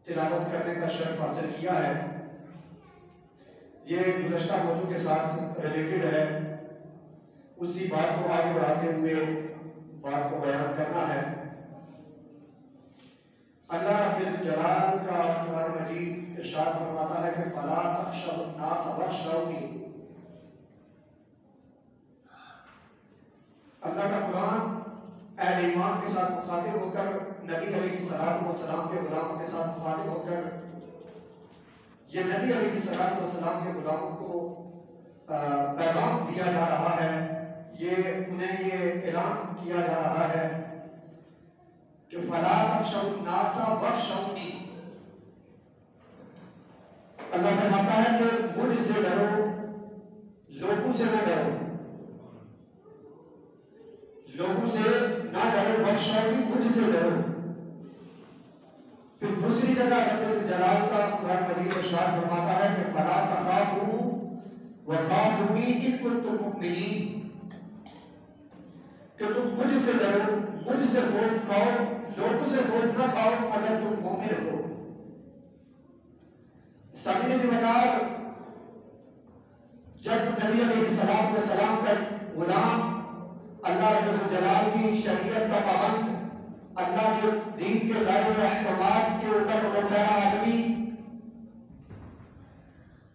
تلاوت کرنے کا شرف حاصل کیا ہے، یہ گزشتہ موضوع کے ساتھ ریلیٹڈ ہے، اسی بات کو آگے بڑھاتے ہوئے بات کو بیان کرنا ہے۔ اللہ رب الجلال کا قرآن مجید ارشاد فرماتا ہے کہ فَلَا تَخْشَوُا النَّاسَ وَاخْشَوْنِی۔ اللہ کا قرآن اہل ایمان کے ساتھ مخاطب ہو کر، نبی علیہ السلام کے غلاموں کے ساتھ مخاطب ہو کر، یہ نبی علیہ السلام کے غلاموں کو پیغام دیا جا رہا ہے، انہیں یہ اعلان کیا جا رہا ہے کہ فَلَا تَخْشَوُا النَّاسَ وَاخْشَوْنِی۔ اللہ فرماتا ہے کہ مجھ سے ڈرو، لوگوں سے نہ ڈرو، لوگوں سے نہ ڈرو، وَاخْشَوْنِی، مجھ سے ڈرو۔ پھر دوسری جگہ رب الجلال کا قرآن مجید ارشاد فرماتا ہے کہ فَلَا تَخَافُوا وَخَافُونِی إِن كُنتُم مُؤْمِنِینَ، کہ تم مجھ سے ڈرو، مجھ سے خوف کھاؤ، لوگوں سے خوف نہ کھاؤ اگر تم مومن ہو۔ سامعین جمعدار، جب نبی علیہ السلام کا غلام، اللہ رب الجلال کی شریعت کا پابند، اللہ کے دین کے دائرے و احکامات کے اوپر مبتلا آدمی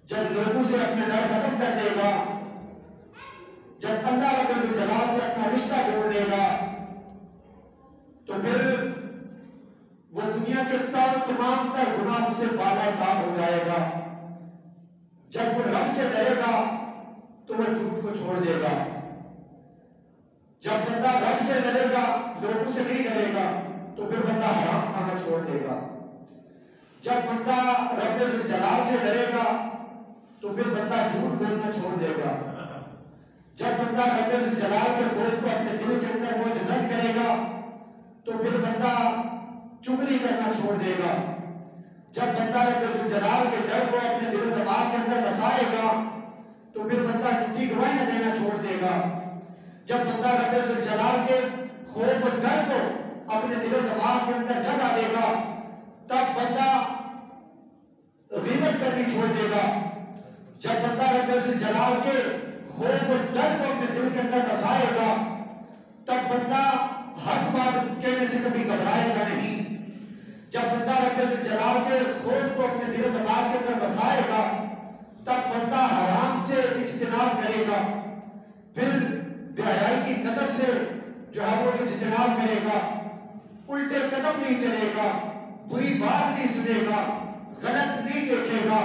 جب لوگوں سے اپنے ڈر ختم کر دے گا، جب اللہ رب الجلال سے اپنا رشتہ جوڑ لے گا، تو پھر وہ دنیا کے تمام تر گناہوں سے بالاتاب ہو جائے گا۔ جب وہ رب سے ڈرے گا تو وہ جھوٹ کو چھوڑ دے گا۔ جب بندہ رب سے ڈرے گا، لوگوں سے نہیں ڈرے گا، تو پھر بندہ حرام کھانا چھوڑ دے گا۔ جب بندہ رب الجلال سے ڈرے گا تو پھر بندہ جھوٹ بولنا چھوڑ دے گا۔ جب بندہ رب الجلال کے خوف کو اپنے دل کے اندر مجذب کرے گا تو پھر بندہ چغلی کرنا چھوڑ دے گا۔ جب بندہ رب الجلال کے ڈر کو اپنے دل و دماغ کے اندر بسائے گا تو پھر بندہ جھوٹی گواہیاں دینا چھوڑ دے گا۔ جب بندہ رب الجلال کے خوف و ڈر کو اپنے دل و دماغ کے اندر جگہ دے گا تب بندہ غیبت کرنی چھوڑ دے گا۔ جب بندہ رب الجلال کے خوف و ڈر کو اپنے دل کے اندر بسائے گا تب بندہ حق بات کہنے سے کبھی گھبرائے گا نہیں۔ جب بندہ رب الجلال کے خوف کو اپنے دل و دماغ کے اندر بسائے گا تب بندہ حرام سے اجتناب کرے گا، پھر بے حیائی کی نظر سے جو ہے وہ اجتناب کرے گا، الٹے قدم نہیں چلے گا، بری بات نہیں سنے گا، غلط نہیں دیکھے گا،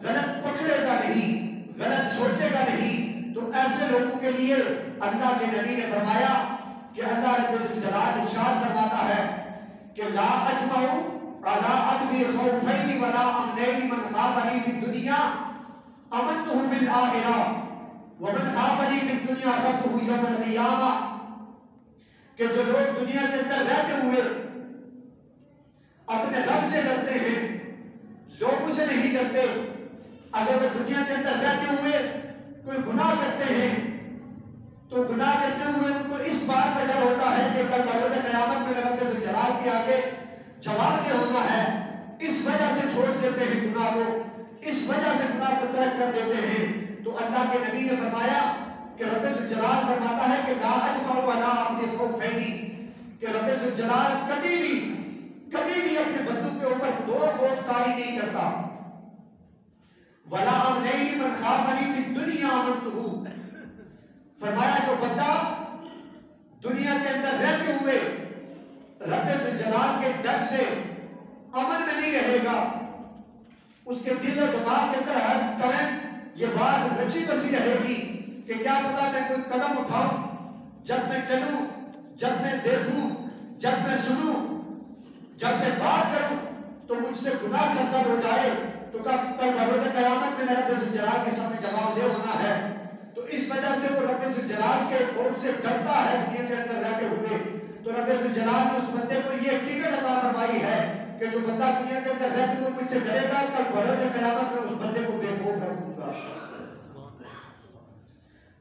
غلط پکڑے گا نہیں، غلط سوچے گا نہیں۔ تو ایسے لوگوں کے لیے اللہ کے نبی نے فرمایا کہ اللہ رب الجلال ارشاد فرماتا ہے کہ لا اجمع علی عبدی خوفین ولا امنین من خافنی فی الدنیا امنتہ فی الآخرہ ومن خافنی فی الدنیا خفتہ یوم القیامہ، کہ جو لوگ دنیا کے اندر رہتے ہوئے اپنے رب سے ڈرتے ہیں، لوگوں سے نہیں ڈرتے، اگر وہ دنیا کے اندر رہتے ہوئے کوئی گناہ کرتے ہیں تو گناہ کرتے ہوئے ان کو اس بات کا ڈر ہوتا ہے کہ کل بروز قیامت میں رب الجلال کے آگے جواب دہ ہونا ہے، اس وجہ سے چھوڑ دیتے ہیں گناہ کو، اس وجہ سے گناہ کو ترک کر دیتے ہیں۔ تو اللہ کے نبی نے فرمایا کہ رب الجلال فرماتا ہے کہ لا اجمع علی عبدی خوفین، کہ رب الجلال کبھی بھی اپنے بندوں کے اوپر دو خوف طاری نہیں کرتا۔ ولا امنین من خافنی فی الدنیا امنتہ، فرمایا جو بندہ دنیا کے اندر رہتے ہوئے رب الجلال کے ڈر سے امن میں نہیں رہے گا، اس کے دل و دماغ کے اندر ہر ٹائم یہ بات رچی بسی رہے گی کہ کیا پتا میں کوئی قدم اٹھاؤں، جب میں چلوں، جب میں دیکھوں، جب میں سنوں، جب میں بات کروں تو مجھ سے گناہ سرزد ہو جائے تو کل بروز قیامت میں رب الجلال کے سامنے جواب دہ ہونا ہے۔ تو اس وجہ سے وہ رب الجلال کے خوف سے ڈرتا ہے دنیا کے اندر رہتے ہوئے۔ تو رب الجلال نے اس بندے کو یہ ٹکٹ عطا فرمائی ہے کہ جو بندہ دنیا کے اندر رہتے ہوئے مجھ سے ڈرے گا، کل بروز قیامت میں اس بندے کو بے خوف رکھ دوں گا۔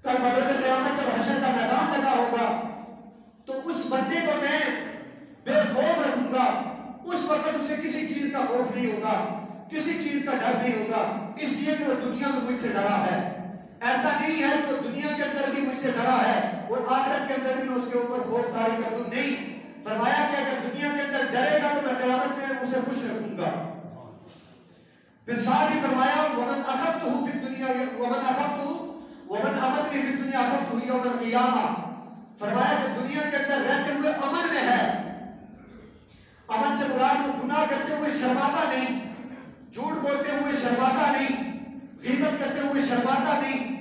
کل بروز قیامت جب حشر کا میدان لگا ہوگا تو اس بندے کو میں بے خوف رکھوں گا، اس وقت اسے کسی چیز کا خوف نہیں ہوگا, کسی چیز کا ڈر نہیں ہوگا, اس لیے کہ وہ دنیا میں مجھ سے ڈرا ہے. ایسا نہیں ہے کہ وہ دنیا کے اندر بھی مجھ سے ڈرا ہے اور آخرت کے اندر بھی میں اس کے اوپر خوف طاری کر دوں. نہیں, فرمایا کہ اگر دنیا کے اندر ڈرے گا تو میں قیامت میں اسے خوش رکھوں گا. پھر ساتھ ہی فرمایا ومن اخذتہ فی الدنیا ومن اخذتہ ومن امننی فی الدنیا اخذتہ یوم القیامہ. فرمایا کہ دنیا کے اندر رہتے ہوئے امن میں ہے. امن سے مراد وہ گناہ کرتے ہوئے شرماتا نہیں, جھوٹ بولتے ہوئے شرماتا نہیں, غیبت کرتے ہوئے شرماتا نہیں,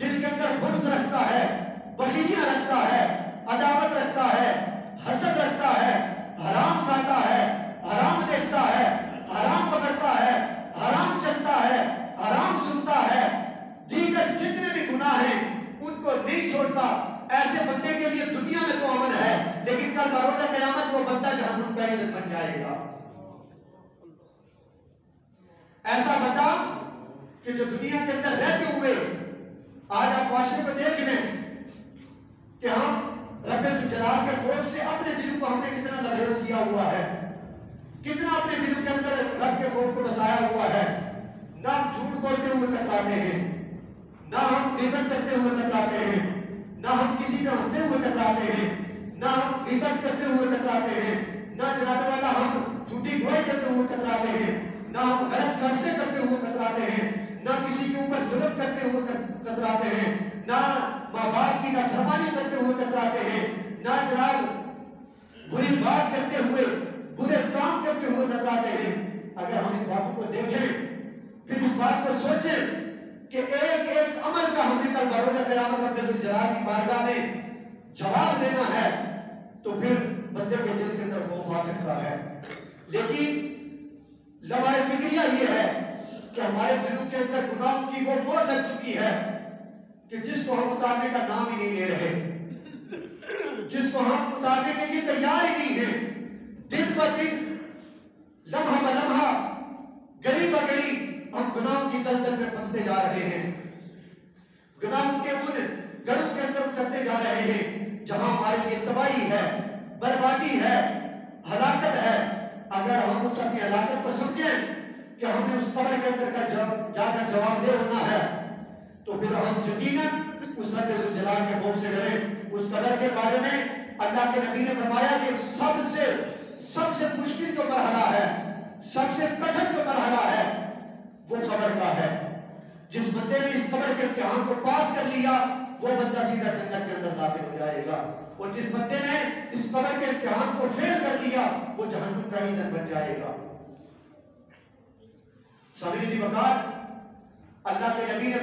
دل کے اندر بغض رکھتا ہے, بخیلیاں رکھتا ہے, عداوت رکھتا ہے, حسد رکھتا ہے, حرام کھاتا ہے, حرام دیکھتا ہے, حرام پکڑتا ہے, حرام چلتا ہے, حرام سنتا ہے, دیگر جتنے بھی گناہ ہیں ان کو نہیں چھوڑتا. ایسے بندے کے لیے دنیا میں تو امن ہے, لیکن کل بروز قیامت وہ بندہ جہنم کا ایندھن بن جائے گا. ایسا بندہ کہ جو دنیا کے اندر رہتے ہوئے, آج آپ معاشرے کو دیکھ لیں کہ ہم رب الجلال کے خوف سے اپنے دلوں کو ہم نے کتنا لبریز کیا ہوا ہے, کتنا اپنے دلوں کے اندر رب کے خوف کو بسایا ہوا ہے. نہ ہم جھوٹ بولتے ہوئے کتراتے ہیں, نہ ہم غیبت کرتے ہوئے کتراتے ہیں, نہ ہم کسی پہ ہنستے ہوئے کتراتے ہیں, نہ ہم غیبت کرتے ہوئے کتراتے ہیں, نہ جناب والا ہم جھوٹی گواہی کرتے ہوئے کتراتے ہیں, نہ ہم غلط فیصلے کرتے ہوئے کتراتے ہیں, نہ کسی کے اوپر ظلم کرتے ہوئے کتراتے ہیں, نہ ماں باپ کی نافرمانی کرتے ہوئے کتراتے ہیں, نہ جناب بری بات کرتے ہوئے, برے کام کرتے ہوئے کتراتے ہیں. اگر ہم ان باتوں کو دیکھیں, پھر اس بات کو سوچیں کہ ایک ایک عمل کا ہم نے کل بروز قیامت رب الجلال کی بارگاہ میں جواب دینا ہے, تو پھر بندے کے دل کے اندر خوف آ سکتا ہے. لیکن لمحہ فکریہ یہ ہے کہ ہمارے دلوں کے اندر گناہوں کی وہ مور لگ چکی ہے کہ جس کو ہم اتارنے کا نام ہی نہیں لے رہے, جس کو ہم اتارنے کے لیے تیار ہی نہیں ہیں. دن ب دن, لمحہ ب لمحہ, گھڑی ب گھڑی ہم گناہوں کی دلدل میں پھنستے جا رہے ہیں, گناہوں کے ان گڑھوں کے اندر اترتے جا رہے ہیں جہاں ہمارے لیے تباہی ہے, بربادی ہے, ہلاکت ہے. اگر ہم اس اپنی ہلاکت کو سمجھیں کہ ہم نے اس قبر کے اندر جا کر جواب دہ ہونا ہے, تو پھر ہم یقیناً اس رب الجلال کے خوف سے ڈریں. اس قبر کے بارے میں اللہ کے نبی نے فرمایا کہ سب سے مشکل جو مرحلہ ہے, سب سے کٹھن جو مرحلہ ہے, وہ قبر کا ہے. جس بندے نے اس قبر کے امتحان کو پاس کر لیا وہ بندہ سیدھا جنت کے اندر داخل ہو جائے گا, اور جس بندے نے اس قبر کے امتحان کو فیل کر دیا وہ جہنم کا ایندھن بن جائے گا. سامعین وقار, اللہ کے نبی نے